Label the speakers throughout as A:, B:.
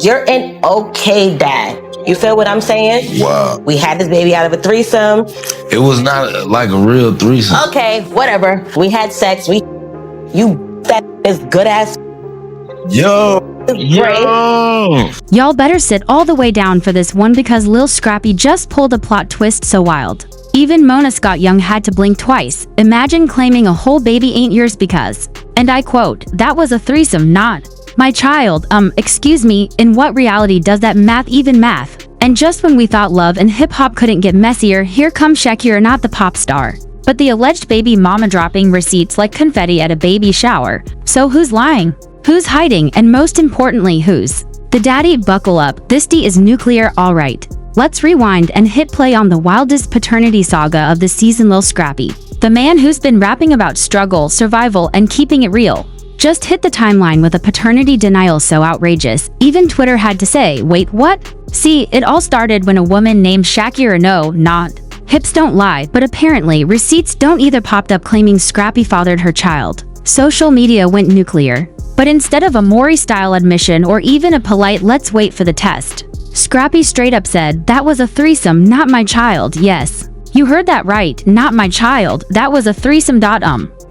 A: You're an okay dad. You feel what I'm saying?
B: Wow.
A: We had this baby out of a threesome.
B: It was not like a real threesome.
A: Okay, whatever. We had sex. You fat this good ass.
B: Yo.
C: Y'all better sit all the way down for this one because Lil Scrappy just pulled a plot twist so wild. Even Mona Scott Young had to blink twice. Imagine claiming a whole baby ain't yours because, and I quote, "That was a threesome, not my child." Excuse me, in what reality does that math even math? And just when we thought love and hip-hop couldn't get messier, here comes Shakira, not the pop star, but the alleged baby mama dropping receipts like confetti at a baby shower. So who's lying? Who's hiding? And most importantly, who's the daddy? Buckle up, this D is nuclear, alright. Let's rewind and hit play on the wildest paternity saga of the season. Lil Scrappy, the man who's been rapping about struggle, survival, and keeping it real, just hit the timeline with a paternity denial so outrageous, even Twitter had to say, wait, what? See, it all started when a woman named Shakira, no, not hips don't lie, but apparently receipts don't either, popped up claiming Scrappy fathered her child. Social media went nuclear. But instead of a Maury-style admission or even a polite "let's wait for the test," Scrappy straight up said, "That was a threesome, not my child." Yes, you heard that right, not my child, that was a threesome.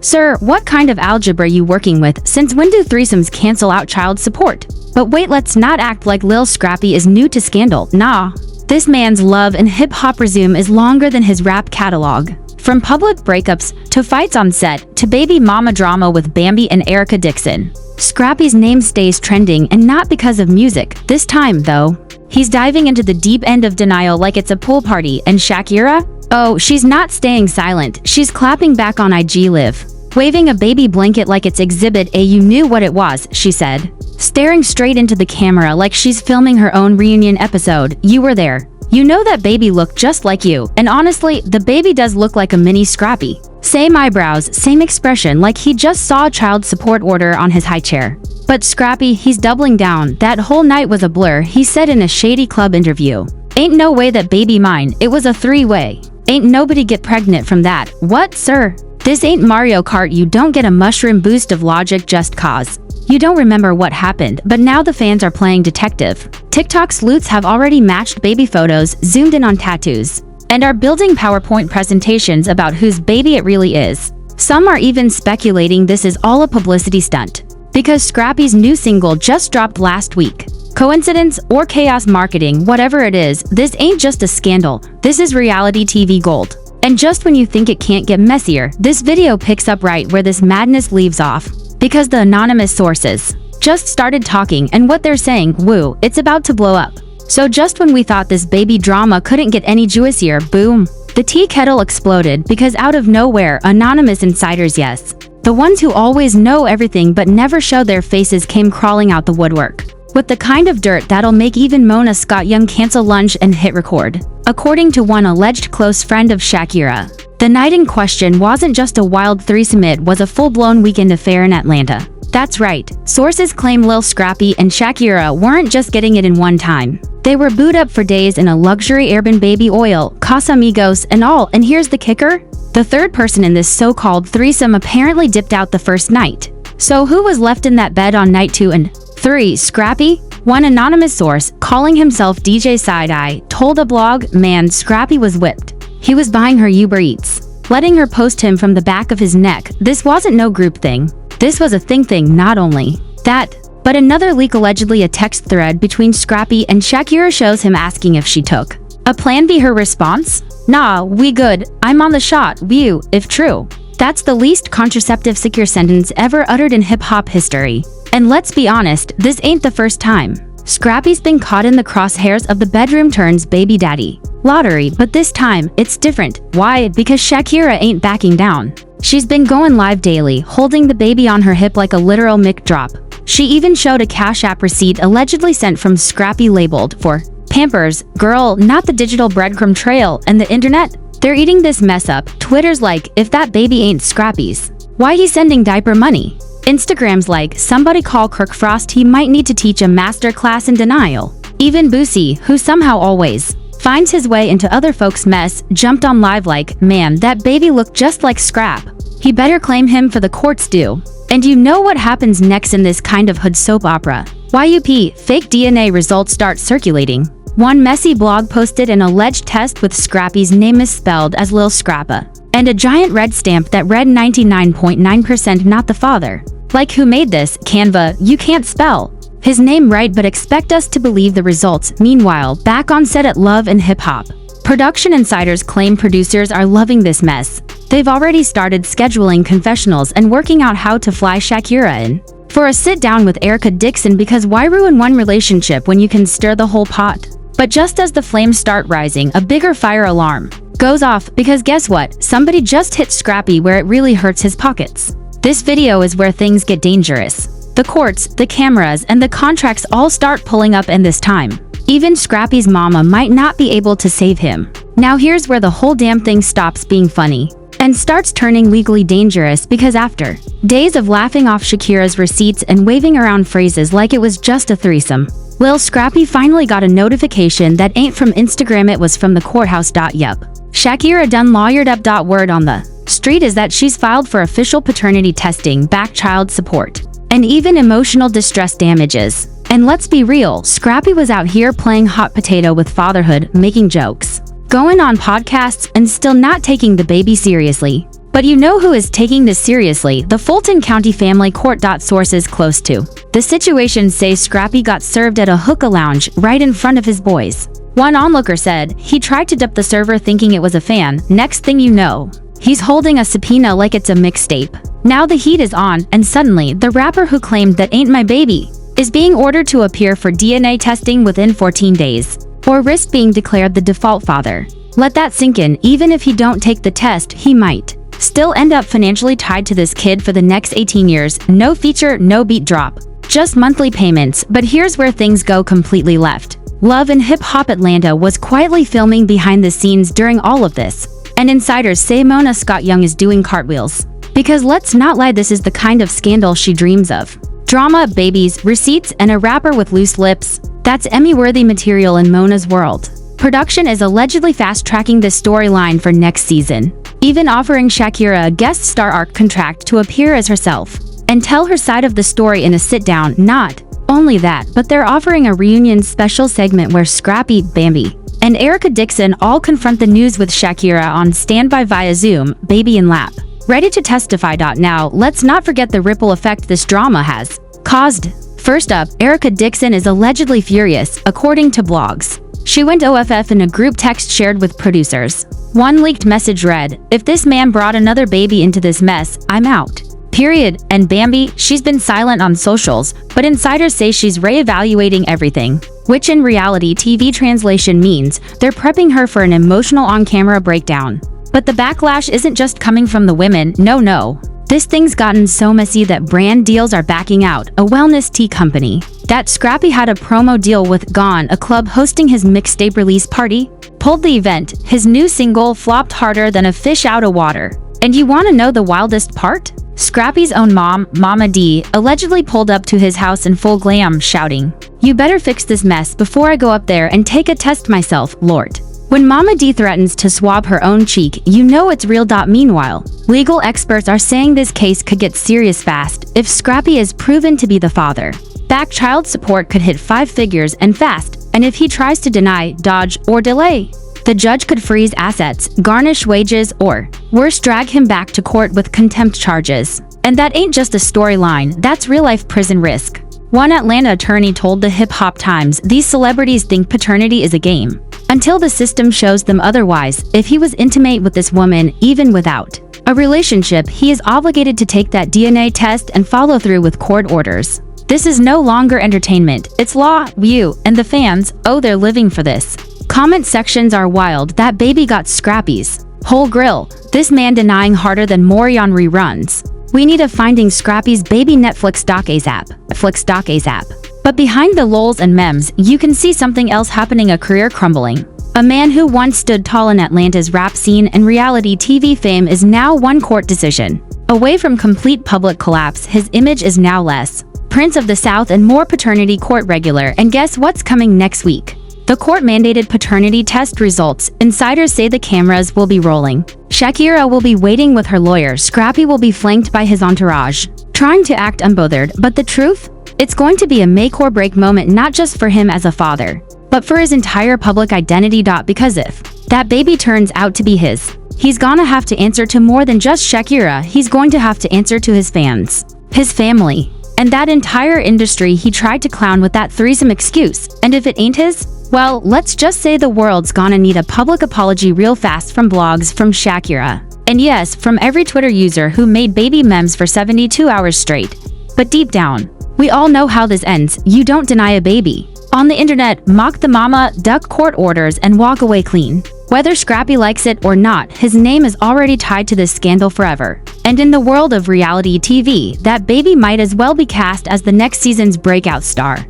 C: Sir, what kind of algebra you working with? Since when do threesomes cancel out child support? But wait, let's not act like Lil Scrappy is new to scandal. Nah, this man's love and hip-hop resume is longer than his rap catalog. From public breakups, to fights on set, to baby mama drama with Bambi and Erica Dixon, Scrappy's name stays trending, and not because of music. This time, though, he's diving into the deep end of denial like it's a pool party. And Shakira? Oh, she's not staying silent. She's clapping back on IG Live, waving a baby blanket like it's Exhibit A. "You knew what it was," she said, staring straight into the camera like she's filming her own reunion episode. "You were there. You know that baby looked just like you." And honestly, the baby does look like a mini Scrappy. Same eyebrows, same expression, like he just saw a child support order on his high chair. But Scrappy, he's doubling down. "That whole night was a blur," he said in a shady club interview. "Ain't no way that baby mine. It was a three-way. Ain't nobody get pregnant from that." What, sir? This ain't Mario Kart. You don't get a mushroom boost of logic just cause you don't remember what happened. But now the fans are playing detective. TikTok sleuths have already matched baby photos, zoomed in on tattoos, and are building PowerPoint presentations about whose baby it really is. Some are even speculating this is all a publicity stunt, because Scrappy's new single just dropped last week. Coincidence or chaos marketing, whatever it is, this ain't just a scandal, this is reality TV gold. And just when you think it can't get messier, this video picks up right where this madness leaves off, because the anonymous sources just started talking, and what they're saying, woo, it's about to blow up. So just when we thought this baby drama couldn't get any juicier, boom, the tea kettle exploded, because out of nowhere, anonymous insiders, yes, the ones who always know everything but never show their faces, came crawling out the woodwork with the kind of dirt that'll make even Mona Scott Young cancel lunch and hit record. According to one alleged close friend of Shakira, the night in question wasn't just a wild threesome, it was a full-blown weekend affair in Atlanta. That's right, sources claim Lil Scrappy and Shakira weren't just getting it in one time. They were booed up for days in a luxury Airbnb, baby oil, Casamigos, and all. And here's the kicker: the third person in this so-called threesome apparently dipped out the first night. So who was left in that bed on night 2 and 3? Scrappy? One anonymous source, calling himself DJ Side-Eye, told a blog, "Man, Scrappy was whipped. He was buying her Uber Eats, letting her post him from the back of his neck. This wasn't no group thing. This was a thing. Not only that, but another leak, allegedly a text thread between Scrappy and Shakira, shows him asking if she took a Plan B. Her response? Nah, we good. I'm on the shot. View, if true. That's the least contraceptive secure sentence ever uttered in hip-hop history. And let's be honest, this ain't the first time Scrappy's been caught in the crosshairs of the bedroom turns baby daddy lottery, but this time, it's different. Why? Because Shakira ain't backing down. She's been going live daily, holding the baby on her hip like a literal mic drop. She even showed a Cash App receipt allegedly sent from Scrappy labeled for Pampers, girl, not the digital breadcrumb trail. And the internet? They're eating this mess up. Twitter's like, if that baby ain't Scrappy's, why he sending diaper money? Instagram's like, somebody call Kirk Frost, he might need to teach a master class in denial. Even Boosie, who somehow always finds his way into other folks' mess, jumped on live like, man, that baby looked just like Scrap. He better claim him for the courts do. And you know what happens next in this kind of hood soap opera? YUP, fake DNA results start circulating. One messy blog posted an alleged test with Scrappy's name misspelled as Lil Scrappa, and a giant red stamp that read 99.9% not the father. Like, who made this? Canva, you can't spell his name right but expect us to believe the results. Meanwhile, back on set at Love and Hip Hop, production insiders claim producers are loving this mess. They've already started scheduling confessionals and working out how to fly Shakira in for a sit-down with Erica Dixon, because why ruin one relationship when you can stir the whole pot? But just as the flames start rising, a bigger fire alarm goes off, because guess what? Somebody just hit Scrappy where it really hurts his pockets. This video is where things get dangerous. The courts, the cameras, and the contracts all start pulling up, and this time, even Scrappy's mama might not be able to save him. Now here's where the whole damn thing stops being funny and starts turning legally dangerous, because after days of laughing off Shakira's receipts and waving around phrases like it was just a threesome, Lil Scrappy finally got a notification that ain't from Instagram, it was from the courthouse. Yup. Shakira done lawyered up. Word on the street is that she's filed for official paternity testing, back child support, and even emotional distress damages. And let's be real, Scrappy was out here playing hot potato with fatherhood, making jokes, going on podcasts, and still not taking the baby seriously. But you know who is taking this seriously? The Fulton County Family Court. Sources close to the situation say Scrappy got served at a hookah lounge right in front of his boys. One onlooker said he tried to dupe the server thinking it was a fan. Next thing you know, he's holding a subpoena like it's a mixtape. Now the heat is on, and suddenly the rapper who claimed "that ain't my baby" is being ordered to appear for DNA testing within 14 days, or risk being declared the default father. Let that sink in. Even if he don't take the test, he might still end up financially tied to this kid for the next 18 years. No feature, no beat drop, just monthly payments. But here's where things go completely left. Love and Hip Hop Atlanta was quietly filming behind the scenes during all of this, and insiders say Mona Scott Young is doing cartwheels. Because let's not lie, this is the kind of scandal she dreams of. Drama, babies, receipts, and a rapper with loose lips. That's Emmy-worthy material in Mona's world. Production is allegedly fast-tracking this storyline for next season, even offering Shakira a guest star arc contract to appear as herself and tell her side of the story in a sit-down. Not only that, but they're offering a reunion special segment where Scrappy, Bambi, and Erica Dixon all confront the news with Shakira on standby via Zoom, baby in lap, ready to testify. Now, let's not forget the ripple effect this drama has caused. First up, Erica Dixon is allegedly furious, according to blogs. She went OFF in a group text shared with producers. One leaked message read, "If this man brought another baby into this mess, I'm out. Period." And Bambi, she's been silent on socials, but insiders say she's reevaluating everything, which in reality TV translation means they're prepping her for an emotional on-camera breakdown. But the backlash isn't just coming from the women. No. This thing's gotten so messy that brand deals are backing out. A wellness tea company that Scrappy had a promo deal with Gone, a club hosting his mixtape release party, pulled the event. His new single flopped harder than a fish out of water. And you want to know the wildest part? Scrappy's own mom, Mama D, allegedly pulled up to his house in full glam, shouting, "You better fix this mess before I go up there and take a test myself, Lord." When Mama D threatens to swab her own cheek, you know it's real. Meanwhile, legal experts are saying this case could get serious fast if Scrappy is proven to be the father. Back child support could hit 5 figures and fast, and if he tries to deny, dodge, or delay, the judge could freeze assets, garnish wages, or, worse, drag him back to court with contempt charges. And that ain't just a storyline, that's real-life prison risk. One Atlanta attorney told the Hip Hop Times these celebrities think paternity is a game until the system shows them otherwise. If he was intimate with this woman, even without a relationship, he is obligated to take that DNA test and follow through with court orders. This is no longer entertainment, it's law. You and the fans, oh, they're living for this. Comment sections are wild. That baby got Scrappy's whole grill. This man denying harder than Maury on reruns. We need a Finding Scrappy's baby Netflix doc ASAP. But behind the lols and memes, you can see something else happening, a career crumbling. A man who once stood tall in Atlanta's rap scene and reality TV fame is now one court decision away from complete public collapse. His image is now less Prince of the South and more paternity court regular. And guess what's coming next week? The court-mandated paternity test results. Insiders say the cameras will be rolling. Shakira will be waiting with her lawyer. Scrappy will be flanked by his entourage, trying to act unbothered, but the truth? It's going to be a make or break moment not just for him as a father, but for his entire public identity. Because if that baby turns out to be his, he's gonna have to answer to more than just Shakira. He's going to have to answer to his fans, his family, and that entire industry he tried to clown with that threesome excuse. And if it ain't his, well, let's just say the world's gonna need a public apology real fast from blogs from Shakira. And yes, from every Twitter user who made baby memes for 72 hours straight. But deep down, we all know how this ends. You don't deny a baby on the internet, mock the mama, duck court orders, and walk away clean. Whether Scrappy likes it or not, his name is already tied to this scandal forever. And in the world of reality TV, that baby might as well be cast as the next season's breakout star.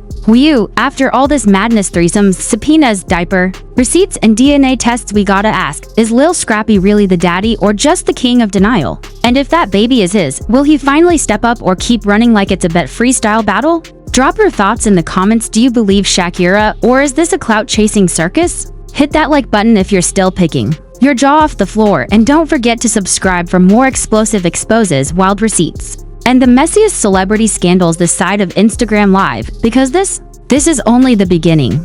C: After all this madness, threesomes, subpoenas, diaper, receipts, and DNA tests, we gotta ask, is Lil Scrappy really the daddy or just the king of denial? And if that baby is his, will he finally step up or keep running like it's a bet freestyle battle? Drop your thoughts in the comments. Do you believe Shakira, or is this a clout-chasing circus? Hit that like button if you're still picking your jaw off the floor, and don't forget to subscribe for more explosive exposes, wild receipts, and the messiest celebrity scandals this side of Instagram Live, because this is only the beginning.